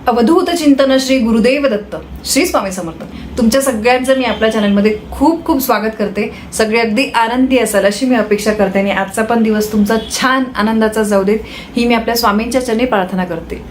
अवधूत चिंतन श्री गुरुदेव दत्त श्री स्वामी समर्थ. तुमच्या सगळ्यांचं मी आपल्या चॅनलमध्ये खूप खूप स्वागत करते. सगळे अगदी आनंदी असाल अशी मी अपेक्षा करते आणि आजचा पण दिवस तुमचा छान आनंदाचा जाऊ देत ही मी आपल्या स्वामींच्या चरणी प्रार्थना करते.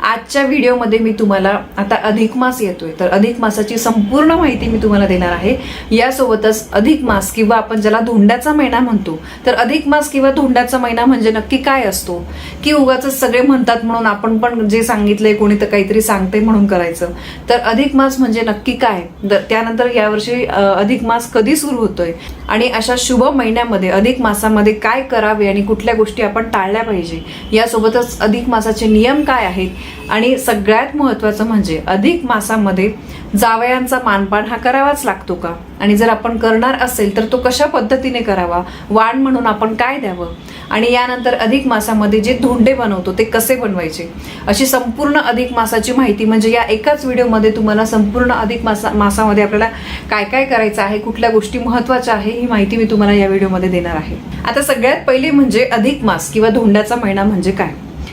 आजच्या व्हिडिओमध्ये मी तुम्हाला आता अधिक मास येतोय तर अधिक मासाची संपूर्ण माहिती मी तुम्हाला देणार आहे. यासोबतच अधिक मास किंवा आपण ज्याला धोंड्याचा महिना म्हणतो तर अधिक मास किंवा धोंड्याचा महिना म्हणजे नक्की काय असतो की उगाच सगळे म्हणतात म्हणून आपण पण जे सांगितलंय कोणी तर काहीतरी सांगते म्हणून करायचं. तर अधिक मास म्हणजे नक्की काय, त्यानंतर यावर्षी अधिक मास कधी सुरू होतोय आणि अशा शुभ महिन्यामध्ये अधिक मासामध्ये काय करावे आणि कुठल्या गोष्टी आपण टाळल्या पाहिजे, यासोबतच अधिक मासाचे नियम काय आहेत आणि सगळ्यात महत्त्वाचं म्हणजे अधिक मासामध्ये जावयांचा मानपान हा करावाच लागतो का, आणि जर आपण करणार असेल तर तो कशा पद्धतीने करावा, वाण म्हणून आपण काय द्यावं, आणि यानंतर अधिक मासामध्ये जे धोंडे बनवतो ते कसे बनवायचे, अशी संपूर्ण अधिक मासाची माहिती म्हणजे या एकाच व्हिडिओमध्ये तुम्हाला संपूर्ण अधिक मासामध्ये आपल्याला काय काय करायचं आहे, कुठल्या गोष्टी महत्त्वाच्या आहे ही माहिती मी तुम्हाला या व्हिडिओमध्ये देणार आहे. आता सगळ्यात पहिले म्हणजे अधिक मास किंवा धोंड्याचा महिना म्हणजे काय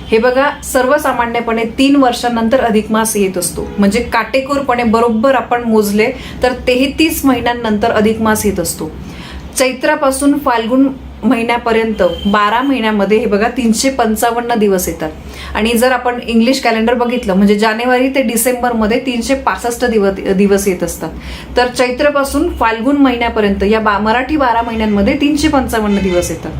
हे बघा. सर्वसामान्यपणे 3 वर्षांनंतर अधिक मास येत असतो. म्हणजे काटेकोरपणे बरोबर आपण मोजले तर 33 महिन्यांनंतर अधिक मास येत असतो. चैत्रापासून फाल्गुन महिन्यापर्यंत 12 महिन्यामध्ये हे बघा 355 दिवस येतात. आणि जर आपण इंग्लिश कॅलेंडर बघितलं म्हणजे जानेवारी ते डिसेंबरमध्ये 365 दिवस येत असतात. तर चैत्रपासून फाल्गुन महिन्यापर्यंत या मराठी 12 महिन्यांमध्ये 355 दिवस येतात.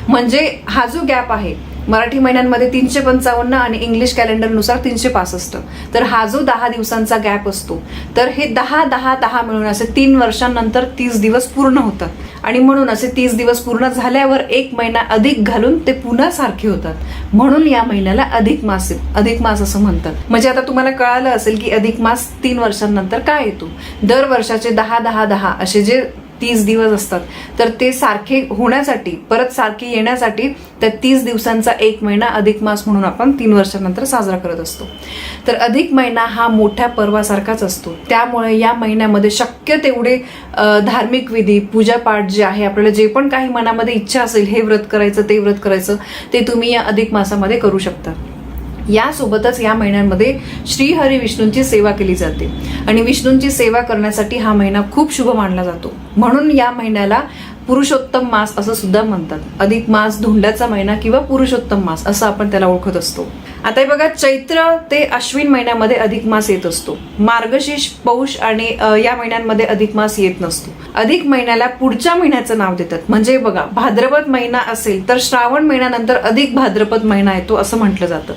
म्हणजे हा जो गॅप आहे मराठी महिन्यांमध्ये 355 आणि इंग्लिश कॅलेंडरनुसार 365, तर हा जो 10 दिवसांचा गॅप असतो तर हे 10-10-10 मिळून असे 3 वर्षांनंतर 30 दिवस पूर्ण होतात. आणि म्हणून असे 30 दिवस पूर्ण झाल्यावर 1 महिना अधिक घालून ते पुन्हा सारखे होतात. म्हणून या महिन्याला अधिक मास असं म्हणतात. म्हणजे आता तुम्हाला कळालं असेल की अधिक मास 3 वर्षांनंतर काय येतो. दर वर्षाचे 10-10-10 असे जे 30 दिवस असतात तर ते सारखे होण्यासाठी परत सारखे येण्यासाठी त्या 30 दिवसांचा 1 महिना अधिक मास म्हणून आपण 3 वर्षांनंतर साजरा करत असतो. तर अधिक महिना हा मोठ्या पर्वासारखाच असतो. त्यामुळे या महिन्यामध्ये शक्य तेवढे धार्मिक विधी पूजापाठ जे आहे आपल्याला जे पण काही मनामध्ये इच्छा असेल हे व्रत करायचं ते व्रत करायचं ते तुम्ही या अधिक मासामध्ये करू शकता. यासोबतच या महिन्यांमध्ये श्रीहरी विष्णूंची सेवा केली जाते आणि विष्णूंची सेवा करण्यासाठी हा महिना खूप शुभ मानला जातो. म्हणून या महिन्याला पुरुषोत्तम मास असं सुद्धा म्हणतात. अधिक मास धोंड्याचा महिना किंवा पुरुषोत्तम मास असं आपण त्याला ओळखत असतो. आता हे बघा चैत्र ते अश्विन महिन्यामध्ये अधिक मास येत असतो. मार्गशीर्ष पौष आणि या महिन्यांमध्ये अधिक मास येत नसतो. अधिक महिन्याला पुढच्या महिन्याचं नाव देतात. म्हणजे बघा भाद्रपद महिना असेल तर श्रावण महिन्यानंतर अधिक भाद्रपद महिना येतो असं म्हटलं जातं.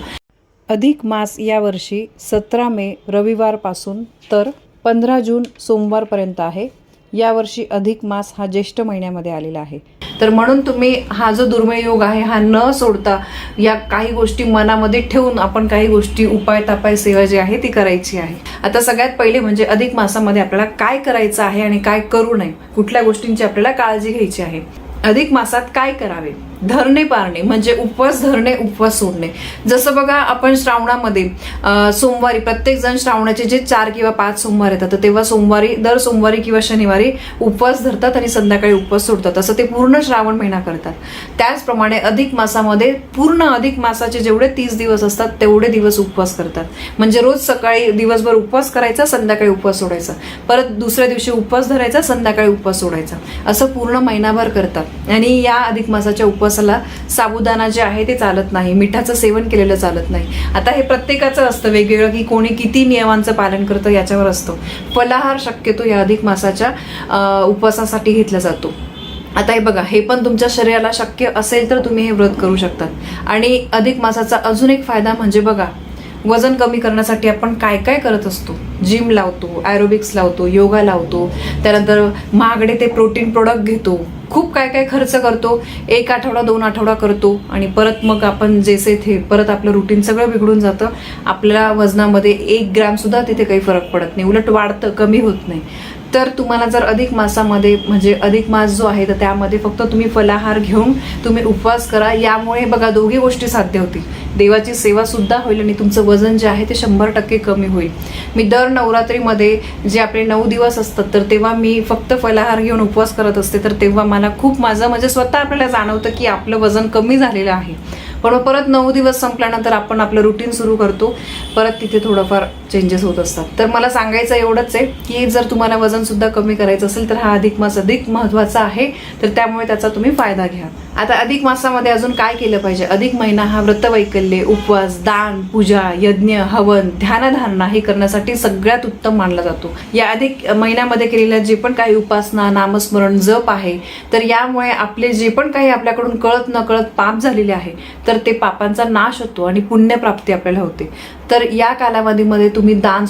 अधिक मास यावर्षी 17 मे रविवारपासून तर 15 जून सोमवारपर्यंत आहे. यावर्षी अधिक मास हा ज्येष्ठ महिन्यामध्ये आलेला आहे. तर म्हणून तुम्ही हा जो दुर्मिळ योग आहे हा न सोडता या काही गोष्टी मनामध्ये ठेवून आपण काही गोष्टी उपाय तापाय सेवा जी आहे ती करायची आहे. आता सगळ्यात पहिले म्हणजे अधिक मासामध्ये आपल्याला काय करायचं आहे आणि काय करू नये, कुठल्या गोष्टींची आपल्याला काळजी घ्यायची आहे. अधिक मासात काय करावे, धरणे पाळणे म्हणजे उपवास धरणे उपवास सोडणे. जसं बघा आपण श्रावणामध्ये सोमवारी प्रत्येक जण श्रावणाचे जे 4 किंवा 5 सोमवार येतात तर तेव्हा दर सोमवारी किंवा शनिवारी उपवास धरतात आणि संध्याकाळी उपवास सोडतात. असं ते पूर्ण श्रावण महिना करतात. त्याचप्रमाणे अधिक मासामध्ये पूर्ण अधिक मासाचे जेवढे 30 दिवस असतात तेवढे दिवस उपवास करतात. म्हणजे रोज सकाळी दिवसभर उपवास करायचा, संध्याकाळी उपवास सोडायचा, परत दुसऱ्या दिवशी उपवास धरायचा, संध्याकाळी उपवास सोडायचा, असं पूर्ण महिनाभर करतात. आणि या अधिक मासाच्या उपवासाला साबुदाणा जे आहे ते चालत नाही, मिठाचं सेवन केलेलं चालत नाही. आता हे प्रत्येकाचं असतं वेगवेगळं की कोणी किती नियमांचं पालन करतं याच्यावर असतं. फलाहार शक्यतो या अधिक मासाच्या उपवासासाठी घेतला जातो. आता हे बघा हे पण तुमच्या शरीराला शक्य असेल तर तुम्ही हे व्रत करू शकतात. आणि अधिक मासाचा अजून एक फायदा म्हणजे बघा वजन कमी करण्यासाठी आपण काय काय करत असतो. जिम लावतो, ॲरोबिक्स लावतो, योगा लावतो, त्यानंतर महागडे ते प्रोटीन प्रोडक्ट घेतो, खूप काय काय खर्च करतो. 1 आठवडा 2 आठवडा करतो आणि परत मग आपण जैसे थे परत आपलं रुटीन सगळं बिघडून जातं. आपल्या वजनामध्ये 1 ग्रॅम सुद्धा तिथे काही फरक पडत नाही, उलट वाढतं, कमी होत नाही. तर तुम्हाला जर अधिक मासामध्ये म्हणजे अधिक मास जो आहे तर त्यामध्ये फक्त तुम्ही फलाहार घेऊन तुम्ही उपवास करा. यामुळे बघा दोघी गोष्टी साध्य होतील. देवाची सेवा सुद्धा होईल आणि तुमचं वजन जे आहे ते 100% कमी होईल. मी दर नवरात्रीमध्ये जे आपले 9 दिवस असतात तर तेव्हा मी फक्त फलाहार घेऊन उपवास करत असते. तर तेव्हा मला खूप माझं म्हणजे स्वतः आपल्याला जाणवतं की आपलं वजन कमी झालेलं आहे. पण मग परत 9 दिवस संपल्यानंतर आपण आपलं रुटीन सुरू करतो, परत तिथे थोडंफार चेंजेस होत असतात. तर मला सांगायचं एवढंच आहे की जर तुम्हाला वजन सुद्धा कमी करायचं असेल तर हा अधिक मास अधिक महत्त्वाचा आहे, तर त्यामुळे त्याचा तुम्ही फायदा घ्या. आता अधिक मासामध्ये अजून काय केलं पाहिजे? अधिक महिना हा व्रतवैकल्य, उपवास, दान, पूजा, यज्ञ, हवन, ध्यानधारणा हे करण्यासाठी सगळ्यात उत्तम मानला जातो. या अधिक महिन्यामध्ये केलेल्या जे पण काही उपासना, नामस्मरण, जप आहे, तर यामुळे आपले जे पण काही आपल्याकडून कळत न कळत पाप झालेले आहे तर ते पापांचा नाश होतो आणि पुण्यप्राप्ती आपल्याला होते. तर या कालावधीमध्ये तुम्ही दान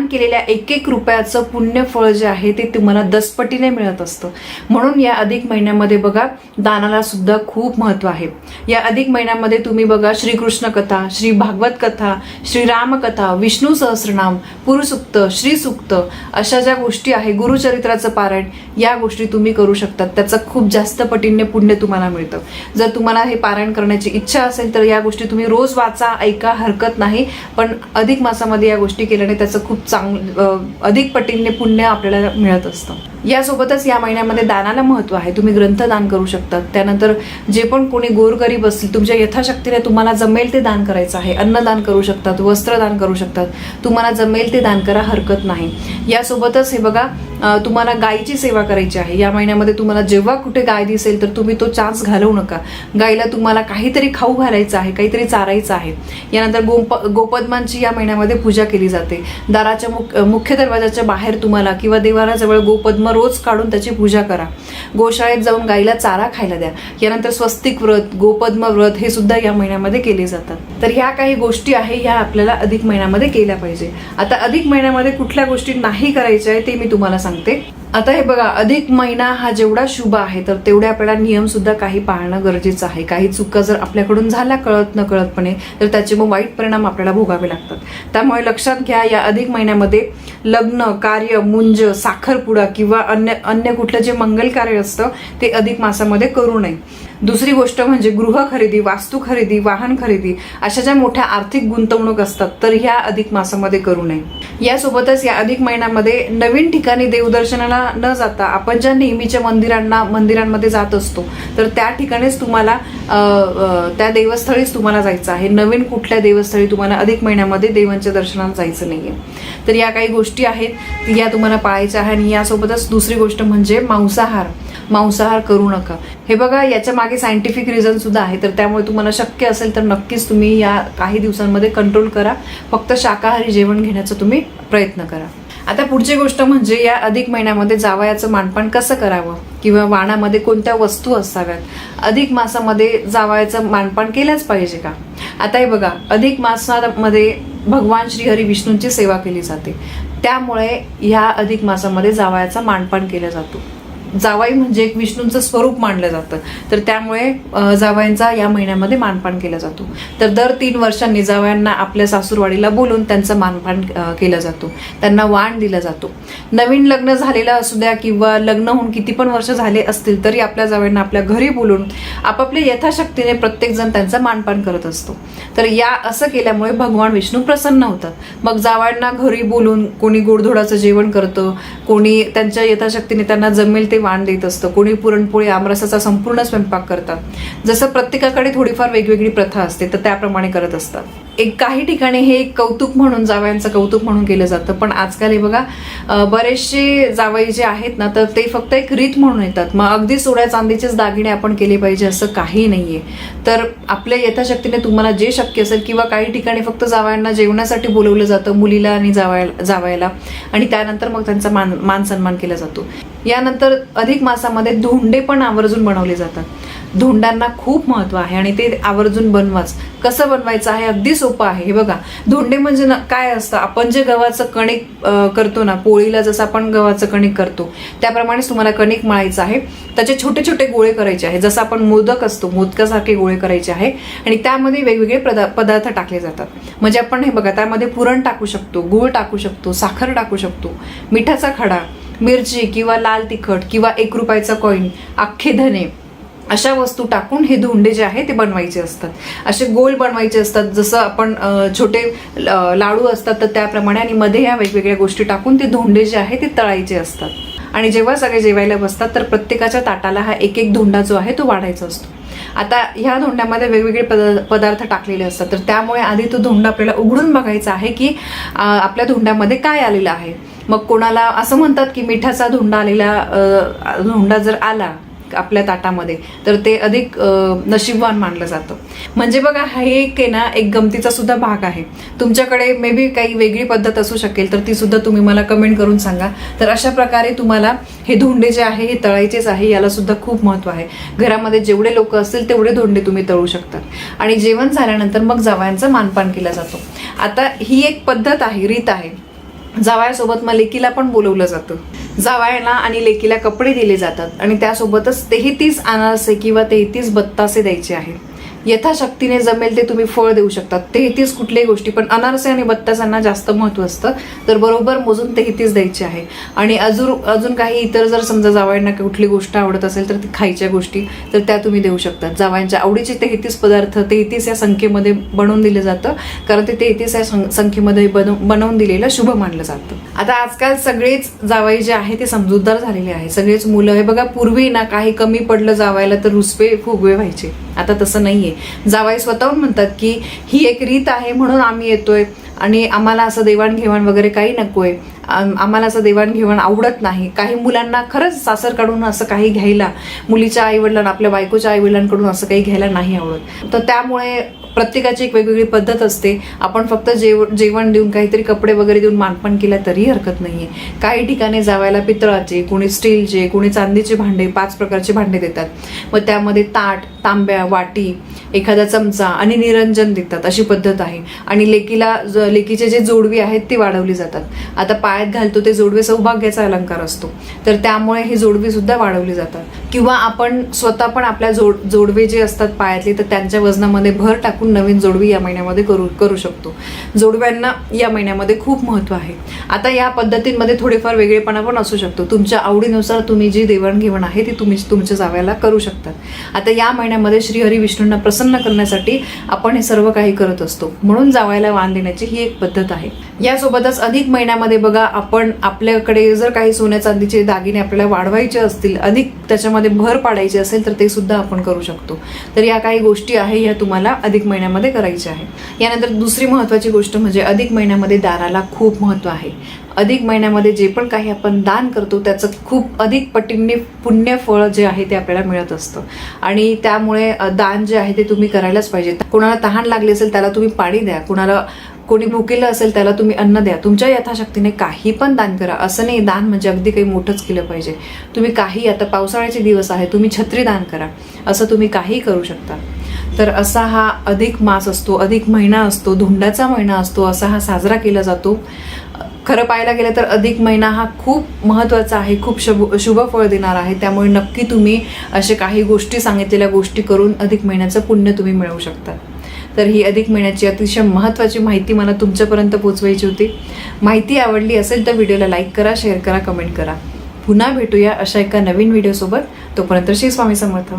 केलेल्या एक एक रुपयाचं पुण्यफळ जे आहे ते तुम्हाला 10 पटीने मिळत असतं. म्हणून या अधिक महिन्यामध्ये बघा दानाला सुद्धा खूप महत्व आहे. या अधिक महिन्यामध्ये तुम्ही बघा श्रीकृष्ण कथा, श्री भागवत कथा, श्रीराम कथा, विष्णू सहस्रनाम, पुरुसूक्त, श्रीसूक्त अशा ज्या गोष्टी आहे, गुरुचरित्राचं पारायण, या गोष्टी तुम्ही करू शकतात. त्याचं खूप जास्त पटीने पुण्य तुम्हाला मिळतं. जर तुम्हाला हे पारायण करण्याची इच्छा असेल तर या गोष्टी तुम्ही रोज वाचा, ऐका, हरकत नाही, पण अधिक मासामध्ये या गोष्टी केल्याने त्याचं खूप अधिक पटीने पुण्य आपल्याला मिळत असतं. यासोबतच या महिन्यामध्ये दानाला महत्व आहे. तुम्ही ग्रंथदान करू शकतात. त्यानंतर जे पण कोणी गोरगरीब असतील, तुमच्या यथाशक्तीने तुम्हाला जमेल ते दान करायचं आहे. अन्नदान करू शकतात, वस्त्रदान करू शकतात, तुम्हाला जमेल ते दान करा, हरकत नाही. यासोबतच हे बघा तुम्हाला गायीची सेवा करायची आहे. या महिन्यामध्ये तुम्हाला जेव्हा कुठे गाय दिसेल तर तुम्ही तो चान्स घालवू नका. गायीला तुम्हाला काहीतरी खाऊ घालायचं आहे, काहीतरी चारायचं आहे. यानंतर गोपद्मांची या महिन्यामध्ये पूजा केली जाते. दाराच्या मुख्य दरवाजाच्या बाहेर तुम्हाला किंवा देवाराजवळ गोपद्म रोज काढून त्याची पूजा करा. गोशाळेत जाऊन गायीला चारा खायला द्या. यानंतर स्वस्तिक व्रत, गोपद्म व्रत हे सुद्धा या महिन्यामध्ये केले जातात. तर ह्या काही गोष्टी आहे ह्या आपल्याला अधिक महिन्यामध्ये केल्या पाहिजे. आता अधिक महिन्यामध्ये कुठल्या गोष्टी नाही करायच्या आहे ते मी तुम्हाला सांगते. आता हे बघा अधिक महिना हा जेवढा शुभ आहे तर तेवढे आपल्याला नियम सुद्धा काही पाळणं गरजेचं आहे. काही चुका जर आपल्याकडून झाल्या कळत न कळतपणे तर त्याचे मग वाईट परिणाम आपल्याला भोगावे लागतात. त्यामुळे लक्षात घ्या, या अधिक महिन्यामध्ये लग्न, कार्य, मुंज, साखरपुडा किंवा अन्य कुठलं जे मंगल कार्य असतं ते अधिक मासामध्ये करू नये. दुसरी गोष्ट म्हणजे गृह खरेदी, वास्तू खरेदी, वाहन खरेदी अशा ज्या मोठ्या आर्थिक गुंतवणूक असतात तर ह्या अधिक मासामध्ये करू नये. यासोबतच या अधिक महिन्यामध्ये नवीन ठिकाणी देवदर्शनाला न जाता आपण ज्या नेहमीच्या मंदिरांमध्ये जात असतो तर त्या ठिकाणीच तुम्हाला त्या देवस्थळीच तुम्हाला जायचं आहे. नवीन कुठल्या देवस्थळी तुम्हाला अधिक महिन्यामध्ये देवांच्या दर्शनाला जायचं नाहीये. तर या काही गोष्टी आहेत या तुम्हाला पाळायच्या आहे. आणि यासोबतच दुसरी गोष्ट म्हणजे मांसाहार करू नका. हे बघा याच्या मागे सायंटिफिक रिझन सुद्धा आहे. तर त्यामुळे तुम्हाला शक्य असेल तर नक्कीच तुम्ही या काही दिवसांमध्ये कंट्रोल करा. फक्त शाकाहारी जेवण घेण्याचा तुम्ही प्रयत्न करा. आता पुढची गोष्ट म्हणजे या अधिक महिन्यामध्ये जावयाचं मानपान कसं करावं किंवा वाणामध्ये कोणत्या वस्तू असाव्यात. अधिक मासामध्ये जावयाचं मानपान केलंच पाहिजे का? आता हे बघा अधिक मासामध्ये भगवान श्रीहरी विष्णूंची सेवा केली जाते. त्यामुळे ह्या अधिक मासामध्ये जावयाचा मानपान केला जातो. जावाई म्हणजे एक विष्णूंचं स्वरूप मानलं जातं. तर त्यामुळे जावयांचा या महिन्यामध्ये मानपान केला जातो. तर दर 3 वर्षांनी जावयांना आपल्या सासूरवाडीला बोलून त्यांचं मानपान केलं जातो, त्यांना वाण दिला जातो. नवीन लग्न झालेलं असू द्या किंवा लग्न होऊन किती पण वर्ष झाले असतील तरी आपल्या जावयांना आपल्या घरी बोलून आपापल्या यथाशक्तीने प्रत्येकजण त्यांचं मानपान करत असतो. तर या असं केल्यामुळे भगवान विष्णू प्रसन्न होतात. मग जावयांना घरी बोलून कोणी गोडधोडाचं जेवण करतं, कोणी त्यांच्या यथाशक्तीने त्यांना जमेल ते वाण देत असतं, कोणी पुरणपोळी आमरसाचा संपूर्ण स्वयंपाक करतात. जसं प्रत्येकाकडे थोडीफार वेगवेगळी प्रथा असते तर त्याप्रमाणे करत असतात. काही ठिकाणी हे कौतुक म्हणून, जावयांचं कौतुक म्हणून केलं जातं. पण आजकाल हे बघा बरेचसे जावई जे आहेत ना तर ते फक्त एक रीत म्हणून येतात. मग अगदी सोन्या चांदीचेच दागिने आपण केले पाहिजे असं काही नाहीये. तर आपल्या यथाशक्तीने तुम्हाला जे शक्य असेल किंवा काही ठिकाणी फक्त जावयांना जेवणासाठी बोलवलं जातं मुलीला आणि जावयाला आणि त्यानंतर मग त्यांचा मान सन्मान केला जातो. यानंतर अधिक मासामध्ये धोंडे पण आवर्जून बनवले जातात. धोंड्यांना खूप महत्व आहे आणि ते आवर्जून बनवाच. कसं बनवायचं आहे? अगदी सोपं आहे. हे बघा धोंडे म्हणजे काय असतं, आपण जे गव्हाचं कणिक करतो ना, पोळीला जसं आपण गव्हाचं कणिक करतो त्याप्रमाणेच तुम्हाला कणिक मळायचं आहे. त्याचे छोटे छोटे गोळे करायचे आहे. जसं आपण मोदक असतो मोदकासारखे गोळे करायचे आहे आणि त्यामध्ये वेगवेगळे पदार्थ टाकले जातात. म्हणजे आपण हे बघा त्यामध्ये पुरण टाकू शकतो, गूळ टाकू शकतो, साखर टाकू शकतो, मिठाचा खडा, मिरची किंवा लाल तिखट किंवा 1 रुपयाचा कॉईन, अख्खे धने अशा वस्तू टाकून हे धोंडे जे आहे ते बनवायचे असतात. असे गोल बनवायचे असतात जसं आपण छोटे लाडू असतात तर त्याप्रमाणे आणि मध्ये या वेगवेगळ्या गोष्टी टाकून ते धोंडे जे आहे ते तळायचे असतात. आणि जेव्हा सगळे जेवायला बसतात तर प्रत्येकाच्या ताटाला हा एक धोंडा जो आहे तो वाढायचा असतो. आता ह्या धोंड्यामध्ये वेगवेगळे पदार्थ टाकलेले असतात, तर त्यामुळे आधी तो धोंडा आपल्याला उघडून बघायचा आहे की आपल्या धोंड्यामध्ये काय आलेलं आहे. मग कोणाला असं म्हणतात की मिठाचा धोंडा आलेला धोंडा जर आला आपल्या ताटामध्ये तर ते अधिक नशीबवान मानलं जातं. म्हणजे बघा, हा एक आहे ना, एक गमतीचा सुद्धा भाग आहे. तुमच्याकडे मे बी काही वेगळी पद्धत असू शकेल, तर ती सुद्धा तुम्ही मला कमेंट करून सांगा. तर अशा प्रकारे तुम्हाला हे धोंडे जे आहे हे तळायचेच आहे. याला सुद्धा खूप महत्त्व आहे. घरामध्ये जेवढे लोक असतील तेवढे धोंडे तुम्ही तळू शकतात. आणि जेवण झाल्यानंतर मग जावयांचं मानपान केलं जातो. आता ही एक पद्धत आहे, रीत आहे. जावयासोबत मग लेकीला पण बोलवलं जातं. जावयाला आणि लेकीला कपडे दिले जातात आणि त्यासोबतच 33 अनारसे किंवा 33 बत्तासे द्यायचे आहे. यथाशक्तीने जमेल ते तुम्ही फळ देऊ शकतात. 33 कुठल्याही गोष्टी, पण अनारसे आणि बत्तासांना जास्त महत्त्व असतं. तर बरोबर मोजून 33 द्यायचे आहे. आणि अजून काही इतर जर समजा जावयांना कुठली गोष्ट आवडत असेल तर ती खायच्या गोष्टी तर त्या तुम्ही देऊ शकतात. जावयांच्या आवडीचे 33 पदार्थ 33 या संख्येमध्ये बनवून दिलं जातं, कारण ते 33 या संख्येमध्ये बनवून दिलेलं शुभ मानलं जातं. आता आजकाल सगळेच जावई जे आहे ते समजूतदार झालेले आहे. सगळेच मुलं हे बघा, पूर्वी ना काही कमी पडलं जावायला तर रुसवे फुगवे व्हायचे. आता तसं नाहीये. जावई स्वतःहून म्हणतात की ही एक रीत आहे म्हणून आम्ही येतोय आणि आम्हाला असं देवाणघेवाण वगैरे काही नकोय. आम्हाला असं देवाणघेवाण आवडत नाही. काही मुलांना खरंच सासरकडून असं काही घ्यायला, मुलीच्या आईवडिलांना, आपल्या बायकोच्या आईवडिलांकडून असं काही घ्यायला नाही आवडत. तर त्यामुळे प्रत्येकाची एक वेगवेगळी पद्धत असते. आपण फक्त जेवण देऊन, काहीतरी कपडे वगैरे देऊन मानपान केला तरी हरकत नाहीये. काही ठिकाणी जावयाला पितळाचे, कोणी स्टीलचे, कोणी चांदीचे भांडे, 5 प्रकारचे भांडे देतात. मग त्यामध्ये ताट, तांब्या, वाटी, एखादा चमचा आणि निरंजन देतात. अशी पद्धत आहे. आणि लेकीचे जे जोडवी आहेत ते वाढवली जातात. आता पायात घालतो ते जोडवे सौभाग्याचा अलंकार असतो, तर त्यामुळे ही जोडवी सुद्धा वाढवली जातात. किंवा आपण स्वतः पण आपल्या जोडवे जे असतात पायातले, तर त्यांच्या वजनामध्ये भर टाकून नवीन जोडवी या महिन्यामध्ये करू शकतो. जोडव्यांना या महिन्यामध्ये खूप महत्त्व आहे. आता या पद्धतींमध्ये थोडेफार वेगळेपणा पण असू शकतो. तुमच्या आवडीनुसार तुम्ही जी देवाणघेवाण आहे ती तुम्ही तुमच्या जावयाला करू शकतात. आता या महिन्यामध्ये श्रीहरी विष्णूंना प्रसन्न करण्यासाठी आपण हे सर्व काही करत असतो, म्हणून जावयाला वाण देण्याची ही एक पद्धत आहे. यासोबतच अधिक महिन्यामध्ये बघा, आपण आपल्याकडे जर काही सोन्या चांदीचे दागिने आपल्याला वाढवायचे असतील, अधिक त्याच्यामध्ये भर पाडायची असेल तर ते सुद्धा आपण करू शकतो. तर या काही गोष्टी आहे, या तुम्हाला अधिक महिन्यामध्ये करायच्या आहे. यानंतर दुसरी महत्त्वाची गोष्ट म्हणजे अधिक महिन्यामध्ये दानाला खूप महत्त्व आहे. अधिक महिन्यामध्ये जे पण काही आपण दान करतो त्याचं खूप अधिक पटीने पुण्य फळ जे आहे ते आपल्याला मिळत असतं. आणि त्यामुळे दान जे आहे ते तुम्ही करायलाच पाहिजे. कोणाला तहान लागली असेल त्याला तुम्ही पाणी द्या. कोणी भुकेलं असेल त्याला तुम्ही अन्न द्या. तुमच्या यथाशक्तीने काही पण दान करा. असं नाही दान म्हणजे अगदी काही मोठंच केलं पाहिजे. तुम्ही काही, आता पावसाळ्याचे दिवस आहे, तुम्ही छत्री दान करा. असं तुम्ही काही करू शकता. तर असा हा अधिक मास असतो, अधिक महिना असतो, धोंडाचा महिना असतो, असा हा साजरा केला जातो. खरं पाहायला गेलं तर अधिक महिना हा खूप महत्त्वाचा आहे, खूप शुभ फळ देणार आहे. त्यामुळे नक्की तुम्ही असे काही गोष्टी, सांगितलेल्या गोष्टी करून अधिक महिन्याचं पुण्य तुम्ही मिळवू शकता. तर ही अधिक महिन्याची अतिशय महत्त्वाची माहिती मला तुमच्यापर्यंत पोहोचवायची होती. माहिती आवडली असेल तर व्हिडिओला लाईक करा, शेअर करा, कमेंट करा. पुन्हा भेटूया अशा एका नवीन व्हिडिओसोबत. तोपर्यंत श्री स्वामी समर्थ.